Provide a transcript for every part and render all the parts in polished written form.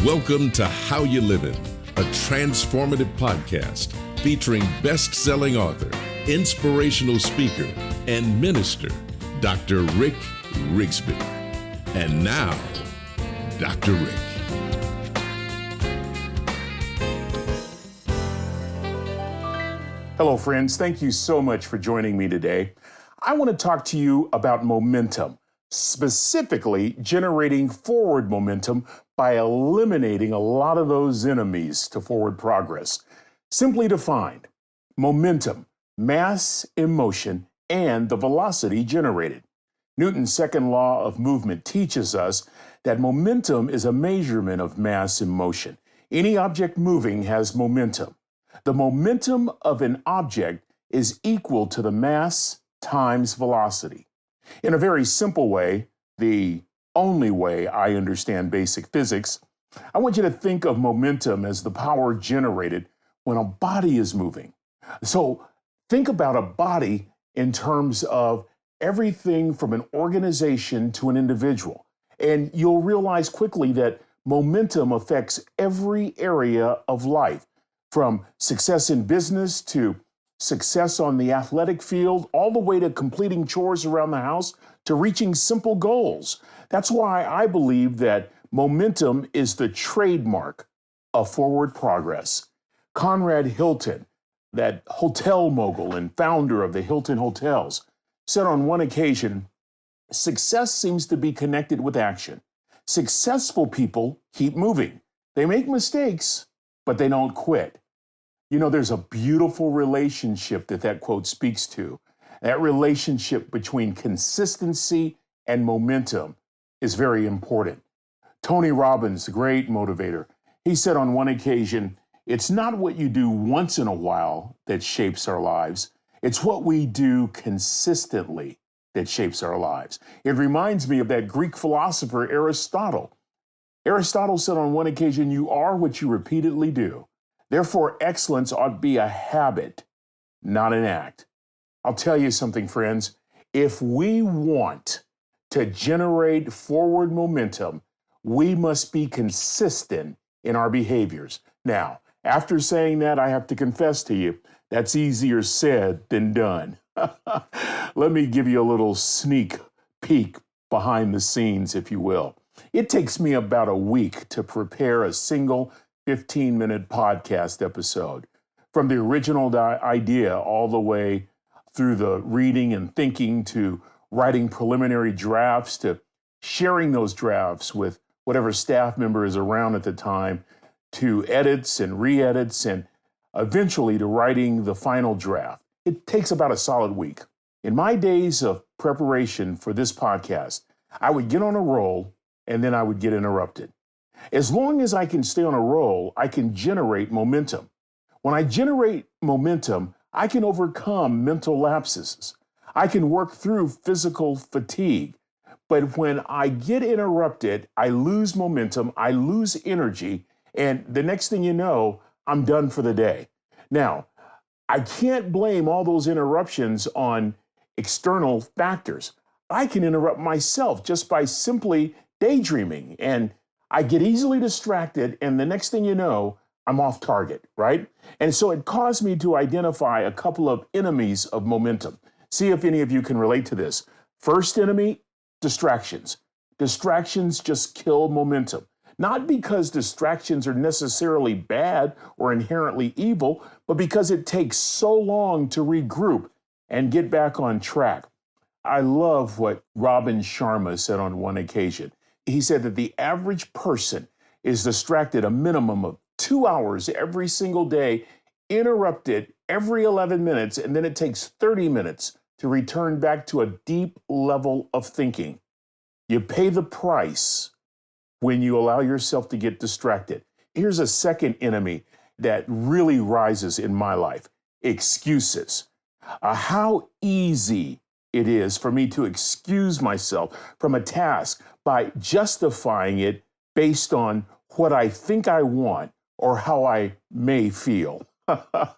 Welcome to How You Livin', a transformative podcast featuring best-selling author, inspirational speaker, and minister, Dr. Rick Rigsby. And now, Dr. Rick. Hello, friends. Thank you so much for joining me today. I want to talk to you about momentum, specifically generating forward momentum by eliminating a lot of those enemies to forward progress. Simply defined, momentum, mass in motion, and the velocity generated. Newton's second law of movement teaches us that momentum is a measurement of mass in motion. Any object moving has momentum. The momentum of an object is equal to the mass times velocity. In a very simple way, the only way I understand basic physics, I want you to think of momentum as the power generated when a body is moving. So think about a body in terms of everything from an organization to an individual. And you'll realize quickly that momentum affects every area of life, from success in business to success on the athletic field, all the way to completing chores around the house to reaching simple goals. That's why I believe that momentum is the trademark of forward progress. Conrad Hilton, that hotel mogul and founder of the Hilton Hotels, said on one occasion, "Success seems to be connected with action. Successful people keep moving. They make mistakes, but they don't quit." You know, there's a beautiful relationship that quote speaks to. That relationship between consistency and momentum is very important. Tony Robbins, the great motivator, he said on one occasion, "It's not what you do once in a while that shapes our lives. It's what we do consistently that shapes our lives." It reminds me of that Greek philosopher Aristotle. Aristotle said on one occasion, "You are what you repeatedly do. Therefore, excellence ought to be a habit, not an act." I'll tell you something, friends. If we want to generate forward momentum, we must be consistent in our behaviors. Now, after saying that, I have to confess to you, that's easier said than done. Let me give you a little sneak peek behind the scenes, if you will. It takes me about a week to prepare a single 15-minute podcast episode. From the original idea all the way through the reading and thinking to writing preliminary drafts to sharing those drafts with whatever staff member is around at the time, to edits and re-edits, and eventually to writing the final draft. It takes about a solid week. In my days of preparation for this podcast, I would get on a roll and then I would get interrupted. As long as I can stay on a roll, I can generate momentum. When I generate momentum, I can overcome mental lapses. I can work through physical fatigue. But when I get interrupted, I lose momentum, I lose energy, and the next thing you know, I'm done for the day. Now, I can't blame all those interruptions on external factors. I can interrupt myself just by simply daydreaming, and I get easily distracted, and the next thing you know, I'm off target, right? And so it caused me to identify a couple of enemies of momentum. See if any of you can relate to this. First enemy, distractions. Distractions just kill momentum. Not because distractions are necessarily bad or inherently evil, but because it takes so long to regroup and get back on track. I love what Robin Sharma said on one occasion. He said that the average person is distracted a minimum of 2 hours every single day, interrupted every 11 minutes, and then it takes 30 minutes to return back to a deep level of thinking. You pay the price when you allow yourself to get distracted. Here's a second enemy that really rises in my life: excuses. How easy it is for me to excuse myself from a task by justifying it based on what I think I want or how I may feel.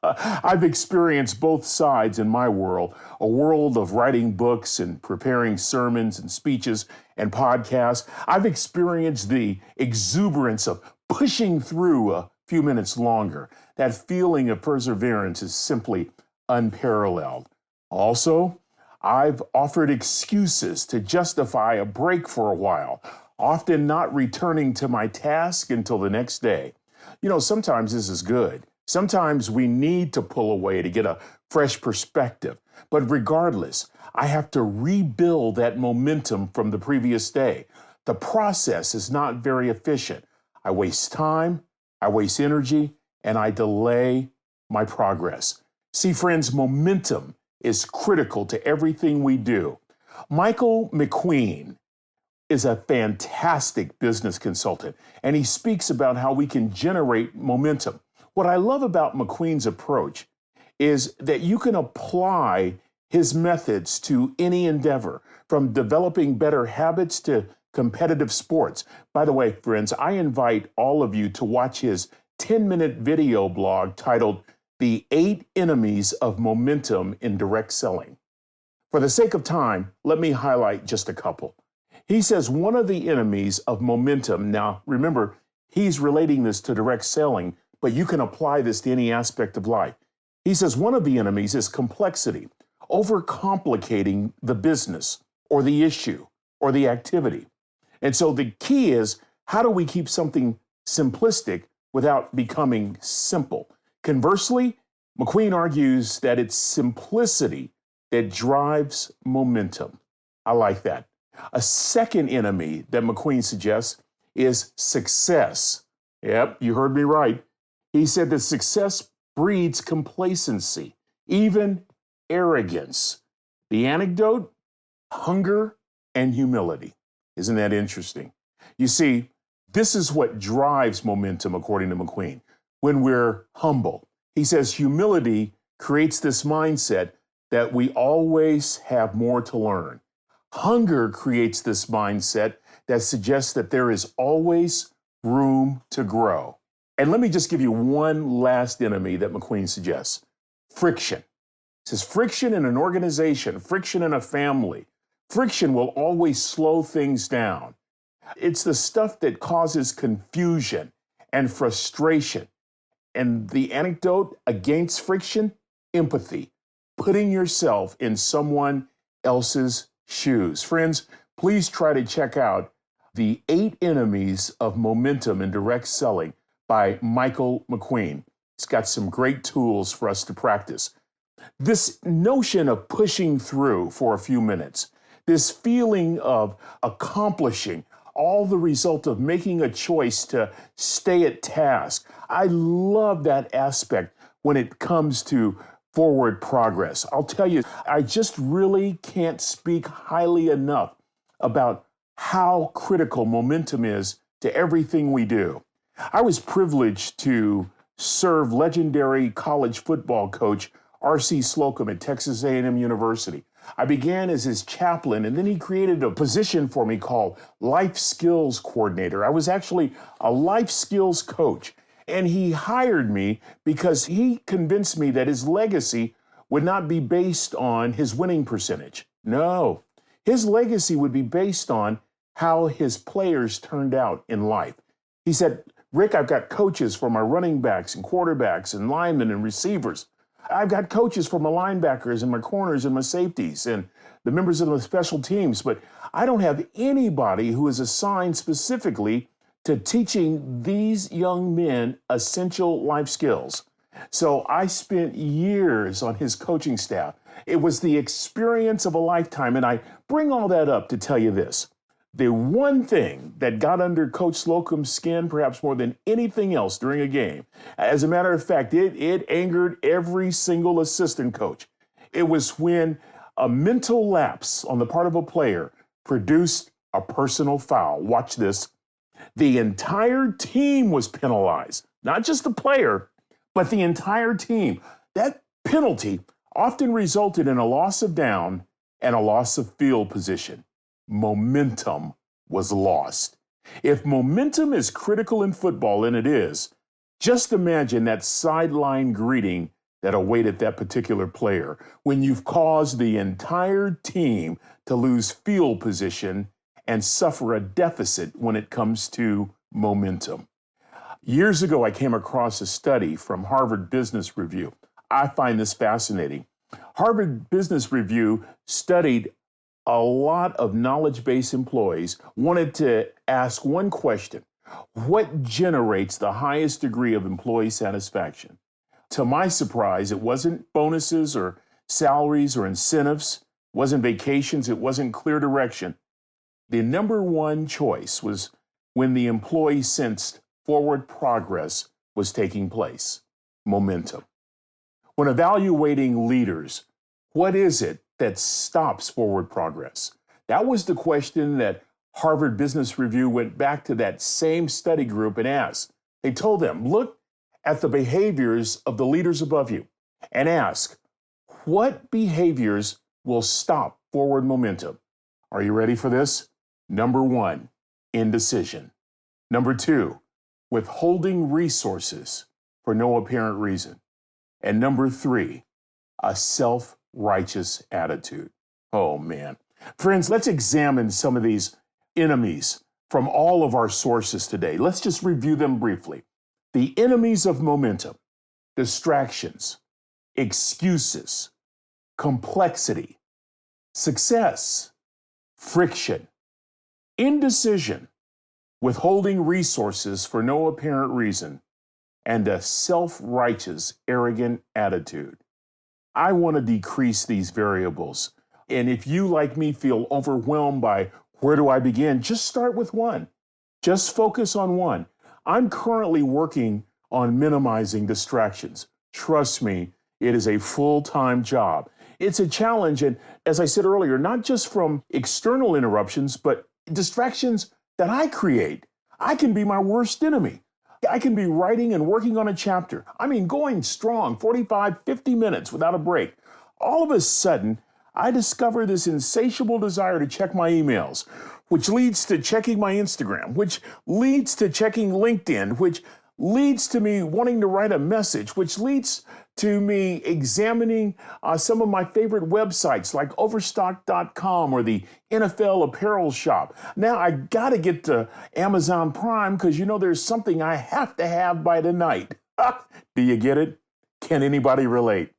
I've experienced both sides in my world, a world of writing books and preparing sermons and speeches and podcasts. I've experienced the exuberance of pushing through a few minutes longer. That feeling of perseverance is simply unparalleled. Also, I've offered excuses to justify a break for a while, often not returning to my task until the next day. Sometimes this is good. Sometimes we need to pull away to get a fresh perspective. But regardless, I have to rebuild that momentum from the previous day. The process is not very efficient. I waste time, I waste energy, and I delay my progress. See, friends, momentum is critical to everything we do. Michael McQueen is a fantastic business consultant, and he speaks about how we can generate momentum. What I love about McQueen's approach is that you can apply his methods to any endeavor, from developing better habits to competitive sports. By the way, friends, I invite all of you to watch his 10-minute video blog titled The 8 Enemies of Momentum in Direct Selling. For the sake of time, let me highlight just a couple. He says one of the enemies of momentum, now remember, he's relating this to direct selling, but you can apply this to any aspect of life. He says one of the enemies is complexity, overcomplicating the business or the issue or the activity. And so the key is, how do we keep something simplistic without becoming simple? Conversely, McQueen argues that it's simplicity that drives momentum. I like that. A second enemy that McQueen suggests is success. Yep, you heard me right. He said that success breeds complacency, even arrogance. The antidote: hunger and humility. Isn't that interesting? You see, this is what drives momentum, according to McQueen. When we're humble, he says humility creates this mindset that we always have more to learn. Hunger creates this mindset that suggests that there is always room to grow. And let me just give you one last enemy that McQueen suggests: friction. It says friction in an organization, friction in a family. Friction will always slow things down. It's the stuff that causes confusion and frustration. And the antidote against friction: empathy, putting yourself in someone else's shoes. Friends, please try to check out The 8 Enemies of Momentum in Direct Selling by Michael McQueen. It's got some great tools for us to practice. This notion of pushing through for a few minutes, this feeling of accomplishing, all the result of making a choice to stay at task. I love that aspect when it comes to forward progress. I'll tell you, I just really can't speak highly enough about how critical momentum is to everything we do. I was privileged to serve legendary college football coach R.C. Slocum at Texas A&M University. I began as his chaplain, and then he created a position for me called Life Skills Coordinator. I was actually a life skills coach, and he hired me because he convinced me that his legacy would not be based on his winning percentage. No, his legacy would be based on how his players turned out in life. He said, "Rick, I've got coaches for my running backs and quarterbacks and linemen and receivers. I've got coaches for my linebackers and my corners and my safeties and the members of the special teams, but I don't have anybody who is assigned specifically to teaching these young men essential life skills." So I spent years on his coaching staff. It was the experience of a lifetime, and I bring all that up to tell you this. The one thing that got under Coach Slocum's skin, perhaps more than anything else during a game, as a matter of fact, it angered every single assistant coach. It was when a mental lapse on the part of a player produced a personal foul. Watch this. The entire team was penalized, not just the player, but the entire team. That penalty often resulted in a loss of down and a loss of field position. Momentum was lost. If momentum is critical in football, and it is, just imagine that sideline greeting that awaited that particular player when you've caused the entire team to lose field position and suffer a deficit when it comes to momentum. Years ago, I came across a study from Harvard Business Review. I find this fascinating. Harvard Business Review studied a lot of knowledge-based employees, wanted to ask one question: what generates the highest degree of employee satisfaction? To my surprise, it wasn't bonuses or salaries or incentives, it wasn't vacations, it wasn't clear direction. The number one choice was when the employee sensed forward progress was taking place: momentum. When evaluating leaders, what is it that stops forward progress? That was the question that Harvard Business Review went back to that same study group and asked. They told them, look at the behaviors of the leaders above you and ask, what behaviors will stop forward momentum? Are you ready for this? Number one, indecision. Number two, withholding resources for no apparent reason. And number three, a self-righteous attitude. Oh man. Friends, let's examine some of these enemies from all of our sources today. Let's just review them briefly. The enemies of momentum: distractions, excuses, complexity, success, friction, indecision, withholding resources for no apparent reason, and a self-righteous, arrogant attitude. I want to decrease these variables. And if you, like me, feel overwhelmed by where do I begin, just start with one. Just focus on one. I'm currently working on minimizing distractions. Trust me, it is a full-time job. It's a challenge, and as I said earlier, not just from external interruptions, but distractions that I create. I can be my worst enemy. I can be writing and working on a chapter. Going strong, 45, 50 minutes without a break. All of a sudden, I discover this insatiable desire to check my emails, which leads to checking my Instagram, which leads to checking LinkedIn, which leads to me wanting to write a message, which leads to me examining some of my favorite websites like Overstock.com or the NFL apparel shop. Now I gotta get to Amazon Prime because there's something I have to have by tonight. Do you get it? Can anybody relate?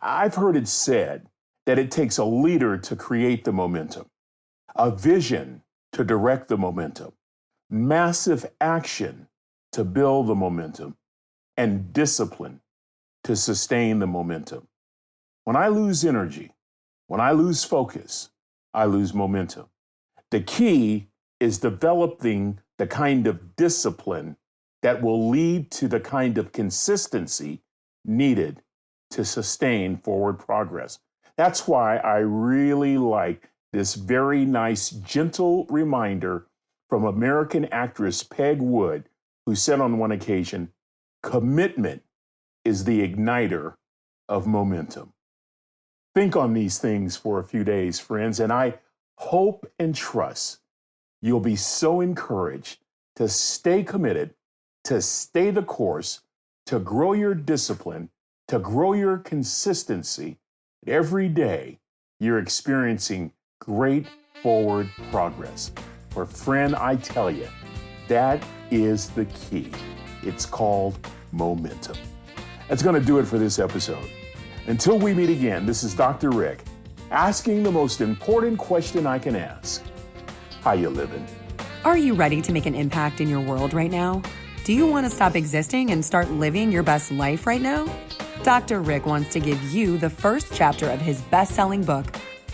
I've heard it said that it takes a leader to create the momentum, a vision to direct the momentum, massive action to build the momentum, and discipline to sustain the momentum. When I lose energy, when I lose focus, I lose momentum. The key is developing the kind of discipline that will lead to the kind of consistency needed to sustain forward progress. That's why I really like this very nice, gentle reminder from American actress Peg Wood, who said on one occasion, "Commitment is the igniter of momentum." Think on these things for a few days, friends, and I hope and trust you'll be so encouraged to stay committed, to stay the course, to grow your discipline, to grow your consistency. Every day, you're experiencing great forward progress. For friend, I tell you, that is the key. It's called momentum. That's going to do it for this episode. Until we meet again, this is Dr. Rick, asking the most important question I can ask. How you living? Are you ready to make an impact in your world right now? Do you want to stop existing and start living your best life right now? Dr. Rick wants to give you the first chapter of his best-selling book,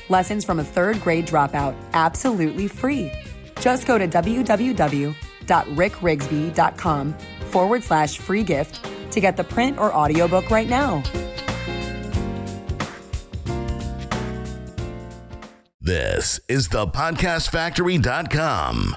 Lessons from a Third Grade Dropout, absolutely free. Just go to www.rickrigsby.com/free gift to get the print or audiobook right now. This is thepodcastfactory.com.